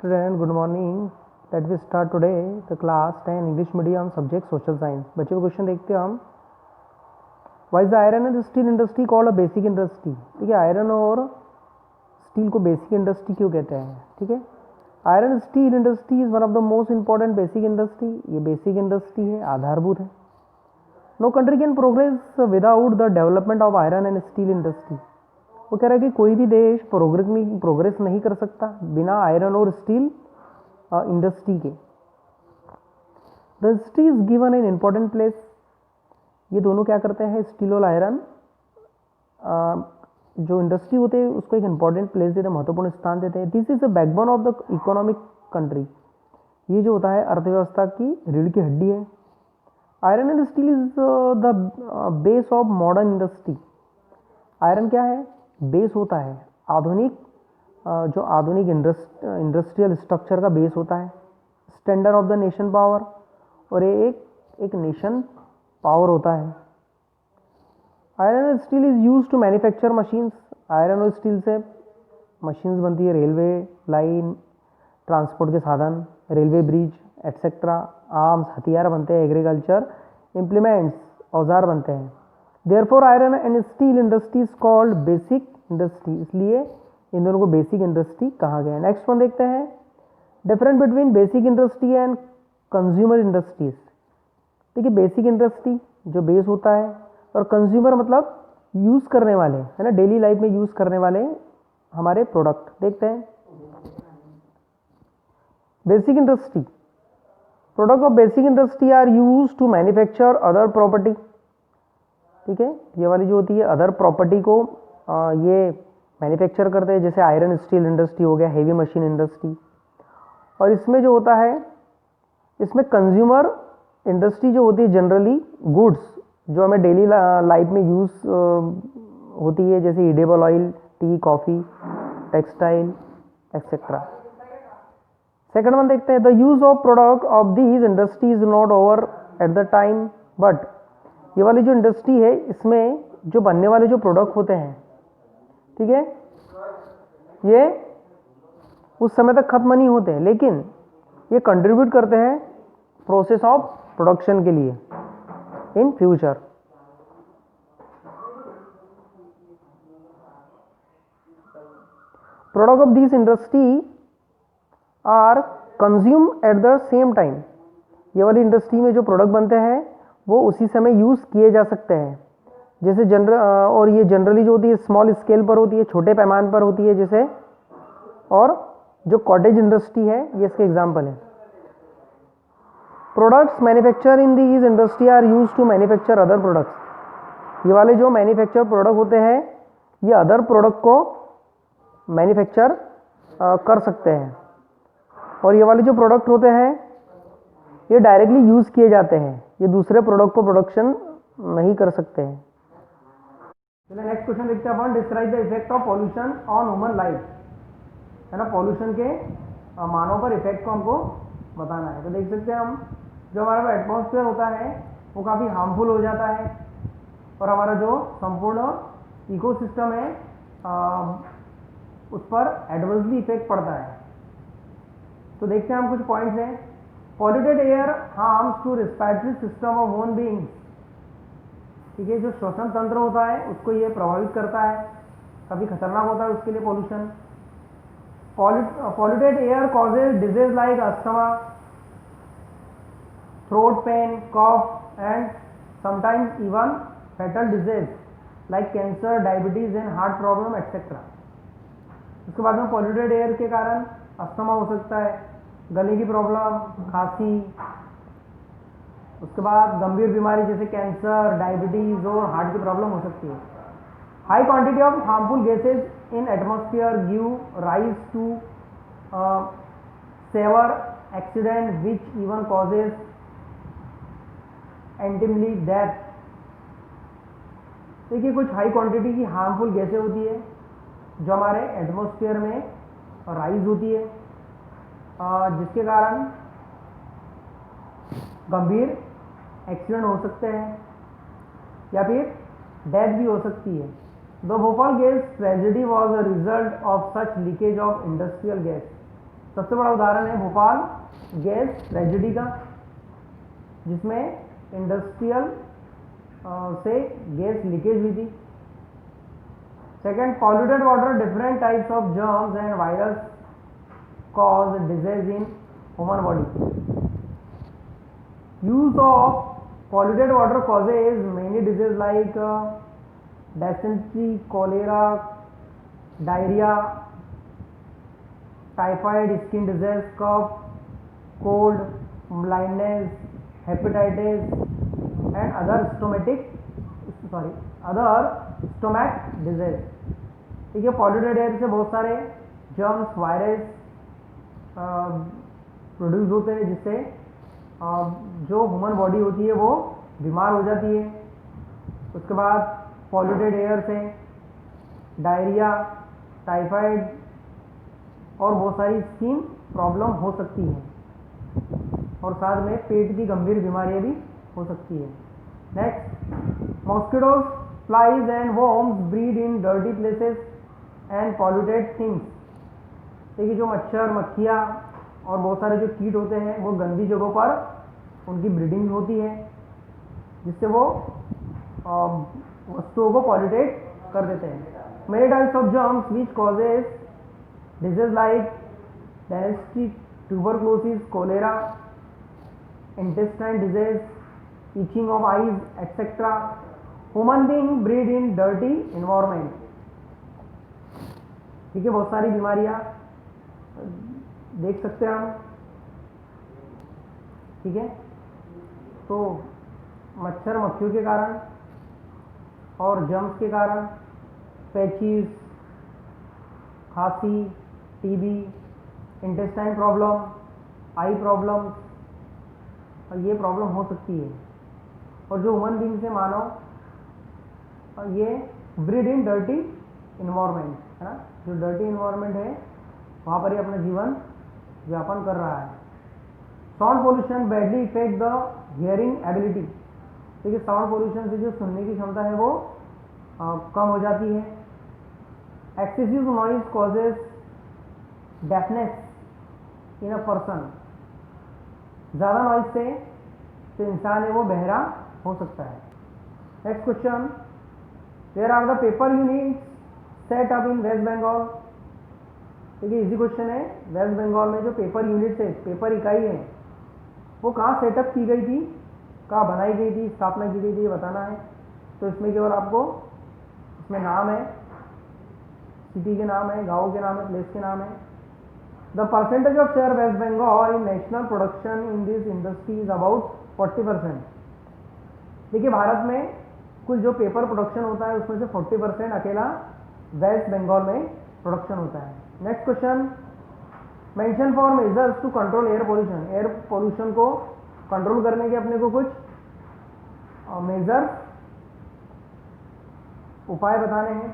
Student, good morning. Let we start today the class 10 English medium subject social science. बच्चों का question देखते हैं हम. Why is the iron and steel industry called a basic industry? ठीक है, iron और steel को basic industry क्यों कहते हैं? ठीक है, iron steel industry is one of the most important basic industry. ये बेसिक इंडस्ट्री है, आधारभूत है. No country can progress without the development of iron and steel industry. वो कह रहा है कि कोई भी देश प्रोग्रेस नहीं कर सकता बिना आयरन और स्टील इंडस्ट्री के. The history is given an important place. ये दोनों क्या करते हैं, स्टील और आयरन जो इंडस्ट्री होते हैं उसको एक इंपॉर्टेंट प्लेस देते हैं, महत्वपूर्ण स्थान देते हैं. This is the backbone of the economic country. ये जो होता है अर्थव्यवस्था की रीढ़ की हड्डी है. Iron and steel is the base of modern industry. Iron क्या है, बेस होता है आधुनिक जो आधुनिक इंडस्ट्रियल स्ट्रक्चर का बेस होता है. Standard of the nation power, और ये एक नेशन पावर होता है. Iron and steel is use to manufacture machines. Iron और स्टील से मशीन्स बनती है, रेलवे लाइन, ट्रांसपोर्ट के साधन, रेलवे ब्रिज एटसेट्रा. आर्म्स, हथियार बनते हैं, एग्रीकल्चर इम्प्लीमेंट्स, औजार बनते हैं. Therefore iron and steel industry is called basic industry. इसलिए इन दोनों को बेसिक इंडस्ट्री कहा गया है. नेक्स्ट वन देखते हैं, difference between basic industry and consumer industries. देखिए, बेसिक इंडस्ट्री जो बेस होता है, और कंज्यूमर मतलब यूज़ करने वाले, है ना, डेली लाइफ में यूज़ करने वाले हमारे प्रोडक्ट. देखते हैं basic industry. Product of basic industry are use to manufacture other property. ठीक है, ये वाली जो होती है अदर प्रॉपर्टी को ये मैन्युफैक्चर करते हैं, जैसे आयरन स्टील इंडस्ट्री हो गया, हेवी मशीन इंडस्ट्री. और इसमें जो होता है, इसमें कंज्यूमर इंडस्ट्री जो होती है जनरली गुड्स जो हमें डेली लाइफ में यूज़ होती है, जैसे edible oil, T, coffee, textile etcetera. Second one देखते हैं, the use of product of these industry is not over at the time, but ये वाली जो इंडस्ट्री है इसमें जो बनने वाले जो प्रोडक्ट होते हैं, ठीक है, ये उस समय तक खत्म नहीं होते, लेकिन ये कंट्रीब्यूट करते हैं प्रोसेस ऑफ प्रोडक्शन के लिए in future. Product of this industry are consume at the same time. ये वाली इंडस्ट्री में जो प्रोडक्ट बनते हैं वो उसी समय यूज़ किए जा सकते हैं. जैसे और ये जनरली जो होती है स्मॉल स्केल पर होती है, छोटे पैमाने पर होती है जैसे, और जो कॉटेज इंडस्ट्री है ये इसके एग्जाम्पल है. Products manufacture in these industry are use to manufacture other products. ये वाले जो मैन्युफैक्चर प्रोडक्ट होते हैं ये अदर प्रोडक्ट को मैन्युफैक्चर कर सकते हैं. और ये वाले जो प्रोडक्ट होते हैं ये डायरेक्टली यूज़ किए जाते हैं, ये दूसरे प्रोडक्ट को प्रोडक्शन नहीं कर सकते हैं. चलिए नेक्स्ट क्वेश्चन देखते हैं अपन. Describe the effect of pollution on human life. है ना, पॉल्यूशन के मानव पर इफेक्ट को हमको बताना है. तो देख सकते हैं हम, जो हमारा एटमॉस्फेयर होता है वो काफ़ी हार्मफुल हो जाता है, और हमारा जो संपूर्ण इकोसिस्टम है उस पर एडवर्सली इफेक्ट पड़ता है. तो देखते हैं हम, कुछ पॉइंट्स हैं. Polluted air harms to respiratory system of human beings. ठीक है, जो श्वसन तंत्र होता है उसको ये प्रभावित करता है, काफ़ी खतरनाक होता है उसके लिए pollution. Polluted air causes disease like asthma, throat pain, cough and sometimes even fatal disease like cancer, diabetes and heart problem etcetera. उसके बाद में पॉल्यूटेड एयर के कारण अस्थमा हो सकता है, गले की प्रॉब्लम, खांसी, उसके बाद गंभीर बीमारी जैसे कैंसर, डायबिटीज और हार्ट की प्रॉब्लम हो सकती है. High quantity of harmful gases in atmosphere give rise to severe accident which even causes untimely death. देखिए, कुछ हाई क्वांटिटी की हार्मफुल गैसें होती है जो हमारे एटमॉस्फेयर में राइज होती है, जिसके कारण गंभीर एक्सीडेंट हो सकते हैं या फिर डेथ भी हो सकती है. The Bhopal gas tragedy was a result of such leakage of industrial gas. सबसे बड़ा उदाहरण है भोपाल गैस ट्रेजेडी का, जिसमें इंडस्ट्रियल से गैस लीकेज हुई थी। Second, polluted water, different types of germs and virus cause disease in human body. Use of polluted water causes many diseases like dysentery, cholera, diarrhea, typhoid, skin disease, cough, cold, blindness, hepatitis and other stomach disease। ठीक है, polluted air से बहुत सारे germs, virus produce होते हैं, जिससे जो human body होती है वो बीमार हो जाती है। उसके बाद पॉल्यूटेड एयर से डायरिया, टाइफाइड और बहुत सारी स्किन प्रॉब्लम हो सकती है, और साथ में पेट की गंभीर बीमारियां भी हो सकती है। Next, mosquitoes, flies and worms breed in dirty places and polluted things. देखिए, जो मच्छर, मक्खियाँ और बहुत सारे जो कीट होते हैं वो गंदी जगहों पर उनकी ब्रीडिंग होती है, जिससे वो वस्तुओं को पॉल्यूटेट कर देते हैं। Many types of germs which causes disease like dysentery, tuberculosis, cholera, intestine disease, itching of eyes etcetera. Human being breed in dirty environment. ठीक है, बहुत सारी बीमारियां देख सकते हैं हम। ठीक है, तो मच्छर मक्खियों के कारण और जर्म्स के कारण पैचिस, खांसी, टीबी, इंटेस्टाइन प्रॉब्लम, आई प्रॉब्लम, और ये प्रॉब्लम हो सकती है। और जो ह्यूमन बीइंग से मानव ये ब्रीड इन डर्टी इन्वायरमेंट है ना, जो डर्टी इन्वायरमेंट है वहाँ पर ही अपना जीवन व्यापन कर रहा है। Sound pollution badly effect the hearing ability. देखिए, साउंड पोल्यूशन से जो सुनने की क्षमता है वो कम हो जाती है। Excessive noise causes deafness in a person. ज़्यादा नॉइज से जो इंसान है वो बहरा हो सकता है। Next question, where are the paper units set up in West Bengal. देखिए, इजी क्वेश्चन है। वेस्ट बंगाल में जो पेपर यूनिट्स है, पेपर इकाई है, वो कहाँ सेटअप की गई थी, कहाँ बनाई गई थी, स्थापना की गई थी, ये बताना है। तो इसमें केवल आपको इसमें नाम है, सिटी के नाम है, गाँव के नाम है, प्लेस के नाम है। The percentage of share West Bengal in national production in this industry is about 40%। देखिए, भारत में कुल जो पेपर प्रोडक्शन होता है उसमें से 40% अकेला वेस्ट बंगाल में प्रोडक्शन होता है। Next question, mention four measures to control air pollution. Air pollution को कंट्रोल करने के अपने को कुछ मेजर्स, उपाय बताने हैं।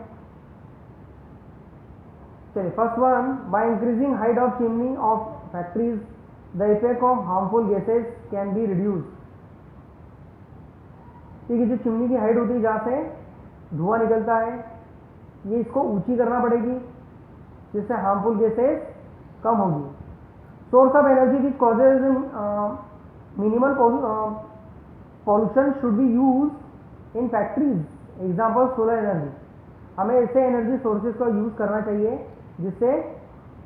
चलिए, first one, by increasing height of chimney of factories the effect of harmful gases can be reduce. ठीक है, जो चिमनी की हाइट होती है जहाँ से धुआं निकलता है, ये इसको ऊंची करना पड़ेगी, जिससे हार्मफुल गैसेज कम होगी। Source of energy which causes minimal pollution should be use in factories. Example, solar energy. हमें ऐसे एनर्जी सोर्सेज का यूज करना चाहिए जिससे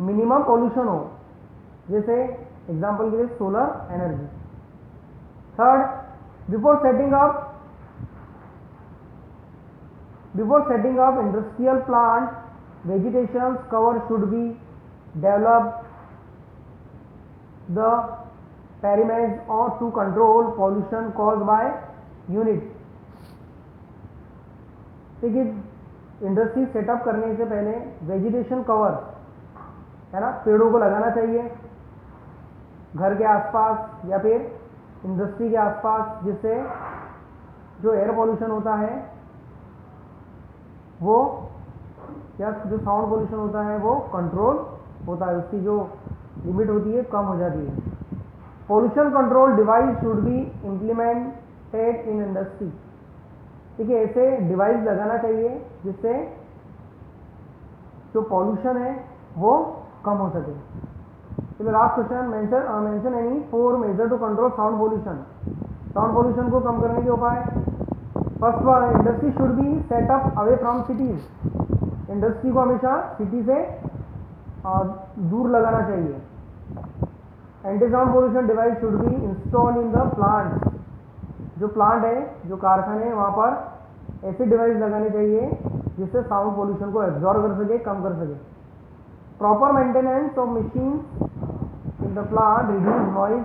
मिनिमम पॉल्यूशन हो, जैसे एग्जाम्पल के लिए solar energy. Third, before setting up industrial plant, vegetation cover should be developed the premises or to control pollution caused by unit। देखिए, इंडस्ट्री सेटअप करने से पहले वेजिटेशन कवर है ना, पेड़ों को लगाना चाहिए घर के आसपास या फिर इंडस्ट्री के आसपास, जिससे जो एयर पोल्यूशन होता है वो या जो साउंड पोल्यूशन होता है वो कंट्रोल होता है, उसकी जो लिमिट होती है कम हो जाती है। Pollution control device should be implemented in industry. देखिए, ऐसे डिवाइस लगाना चाहिए जिससे जो पॉल्यूशन है वो कम हो सके। चलो last question, mention any 4 measure to control sound pollution. Sound pollution को कम करने के उपाय। First one, industry should be set up away from cities. Industry को हमेशा सिटी से दूर लगाना चाहिए। Anti sound pollution device should be install in the plant. जो प्लांट है, जो कारखाने हैं, वहाँ पर ऐसे डिवाइस लगाने चाहिए जिससे साउंड पोल्यूशन को एब्जॉर्ब कर सके, कम कर सके। Proper maintenance of machine in the plant reduce noise.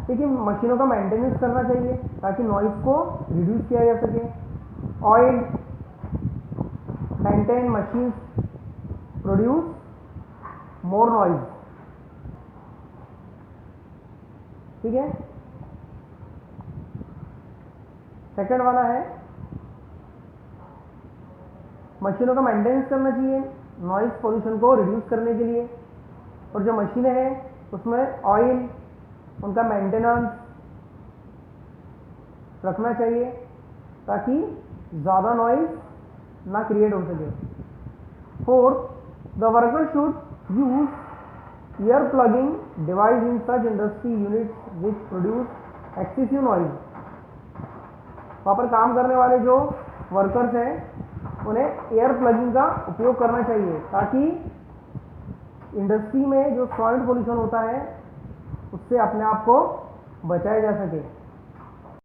ठीक है, मशीनों का मेंटेनेंस करना चाहिए ताकि नॉइज को रिड्यूस किया जा सके। Oil maintain machine produce more noise. ठीक है, सेकंड वाला है मशीनों का मेंटेनेंस करना चाहिए नॉइज पोल्यूशन को रिड्यूस करने के लिए। और जो मशीनें हैं उसमें ऑयल, उनका मेंटेनेंस रखना चाहिए ताकि ज़्यादा नॉइज ना क्रिएट हो सके। Fourth, the worker should use year plugging device in such industry units which produce excessive noise. वहाँ पर काम करने वाले जो वर्कर्स हैं उन्हें एयर प्लगिंग का उपयोग करना चाहिए ताकि इंडस्ट्री में जो साउंड पोल्यूशन होता है उससे अपने आप को बचाया जा सके।